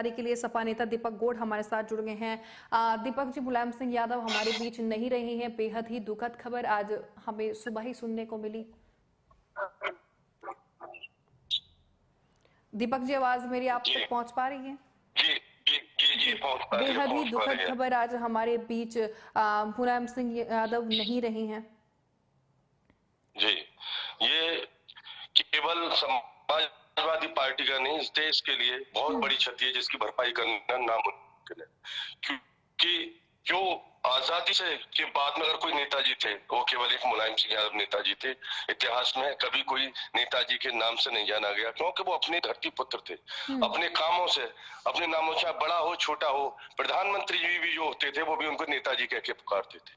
जानकारी के लिए सपा नेता दीपक गोड़ हमारे साथ जुड़ गए हैं। दीपक जी, मुलायम सिंह यादव हमारे बीच नहीं रहे हैं। बेहद ही दुखद खबर आज हमें सुबह ही सुनने को मिली। दीपक जी, आवाज मेरी आप तक पहुंच पा रही है? जी जी जी जी पहुंच पा रही है, बेहद ही पहुंच पा रही दुखद है। खबर आज हमारे बीच मुलायम सिंह यादव नहीं रहे हैं। जी, ये केवल समाजवादी पार्टी का नहीं, इस देश के लिए बहुत बड़ी क्षति है जिसकी भरपाई करना नामुमकिन है। क्योंकि जो आजादी से के बाद में अगर कोई नेताजी थे, वो केवल एक मुलायम सिंह यादव नेताजी थे। इतिहास में कभी कोई नेताजी के नाम से नहीं जाना गया, क्योंकि वो अपने धरती पुत्र थे। अपने कामों से, अपने नामों, चाहे बड़ा हो छोटा हो, प्रधानमंत्री जी भी जो होते थे वो भी उनको नेताजी कह के पुकारते थे।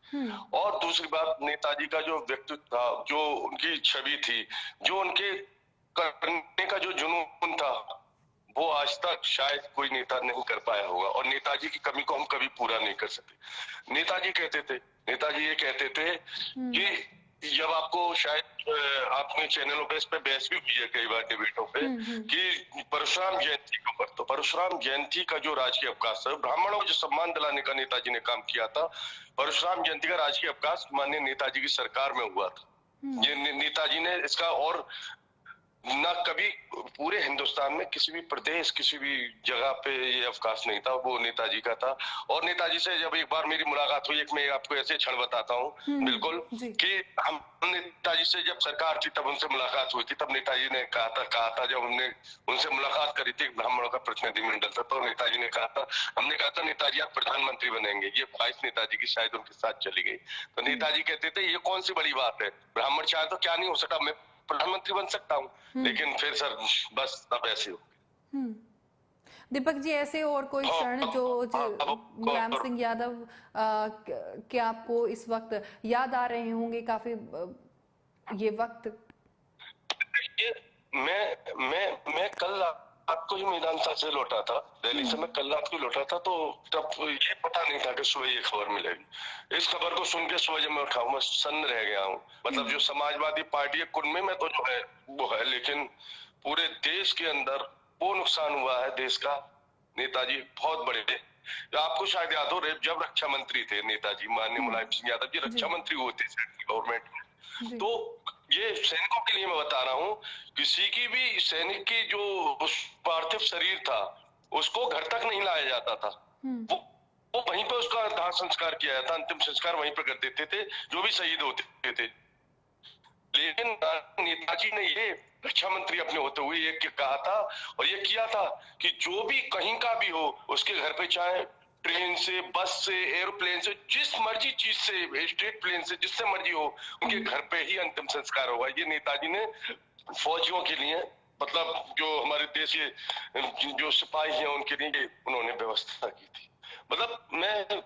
और दूसरी बात, नेताजी का जो व्यक्तित्व था, जो उनकी छवि थी, जो उनके करने का जो जुनून था, वो आज तक शायद कोई नेता नहीं कर पाया होगा। और नेताजी की कमी को हम कभी पूरा नहीं कर सकते। नेताजी ये कहते थे कि जब आपको शायद आपने चैनलों पे इस पे बहस भी हुई है कई बार डिबेटों पे कि परशुराम जयंती के ऊपर, तो परशुराम जयंती का जो राजकीय अवकाश है, ब्राह्मणों को जो सम्मान दिलाने का नेताजी ने काम किया था, परशुराम जयंती का राजकीय अवकाश माननीय नेताजी की सरकार में हुआ था। ये नेताजी ने इसका, और ना कभी पूरे हिंदुस्तान में किसी भी प्रदेश, किसी भी जगह पे ये अवकाश नहीं था, वो नेताजी का था। और नेताजी से जब एक बार मेरी मुलाकात हुई, एक मैं आपको ऐसे क्षण बताता हूँ बिल्कुल, कि हम नेताजी से जब सरकार थी तब उनसे मुलाकात हुई थी। तब नेताजी ने कहा था जब हमने उनसे मुलाकात करी थी, ब्राह्मणों का प्रतिनिधिमंडल था, तो नेताजी ने कहा था, हमने कहा था नेताजी आप प्रधानमंत्री बनेंगे। ये ख्वाहिश नेताजी की शायद उनके साथ चली गई। तो नेताजी कहते थे ये कौन सी बड़ी बात है, ब्राह्मण चाहे तो क्या नहीं हो सकता, मैं प्रधानमंत्री बन सकता हूँ। लेकिन फिर सर बस तब ऐसे हो गए। दीपक जी, ऐसे और कोई क्षण जो मुलायम सिंह यादव के आपको इस वक्त याद आ रहे होंगे काफी, ये वक्त? मैं कल रात को ही मैदान से लौटा था, दिल्ली से। मैं कल रात को लौटा था, तो तब ये पता नहीं था कि सुबह ये खबर मिलेगी। इस खबर को सुन के सुबह जब मैं उठा हूँ, मैं सन्न रह गया हूँ। मतलब जो समाजवादी पार्टी है कुनमे में तो जो है वो है, लेकिन पूरे देश के अंदर वो नुकसान हुआ है देश का। नेताजी बहुत बड़े थे। आपको शायद याद हो, जब रक्षा मंत्री थे नेताजी माननीय मुलायम सिंह यादव जी, रक्षा मंत्री हुए थे सेंट्रल गवर्नमेंट में। तो ये सैनिकों के लिए मैं बता रहा हूँ, किसी की भी सैनिक की जो पार्थिव शरीर था उसको घर तक नहीं लाया जाता था। वो वहीं पे उसका दाह संस्कार किया जाता, अंतिम संस्कार वहीं पे कर देते थे जो भी शहीद होते थे। लेकिन नेताजी ने ये रक्षा मंत्री अपने होते हुए ये कहा था और ये किया था कि जो भी कहीं का भी हो, उसके घर पे चाहे ट्रेन से, बस से, एरोप्लेन से, जिस मर्जी चीज से, स्टेट प्लेन से, जिससे मर्जी हो, उनके घर पे ही अंतिम संस्कार होगा। ये नेताजी ने फौजियों के लिए, मतलब जो हमारे देश के जो सिपाही हैं उनके लिए उन्होंने व्यवस्था की थी। मतलब मैं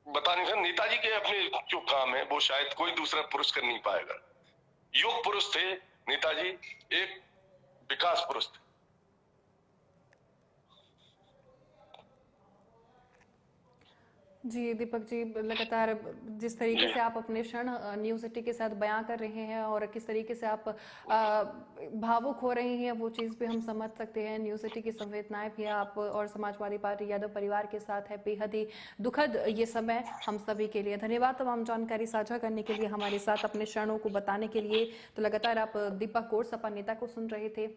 बताने का, नेताजी के अपने जो काम है वो शायद कोई दूसरा पुरुष कर नहीं पाएगा। युग पुरुष थे नेताजी, एक विकास पुरुष थे। जी दीपक जी, लगातार जिस तरीके से आप अपने क्षण न्यूज़ सिटी के साथ बयां कर रहे हैं और किस तरीके से आप भावुक हो रहे हैं, वो चीज़ भी हम समझ सकते हैं। न्यूज़ सिटी की संवेदनाएं भी आप और समाजवादी पार्टी यादव परिवार के साथ है। बेहद ही दुखद ये समय हम सभी के लिए। धन्यवाद तमाम जानकारी साझा करने के लिए, हमारे साथ अपने क्षणों को बताने के लिए। तो लगातार आप दीपक गोड़ सपा नेता को सुन रहे थे।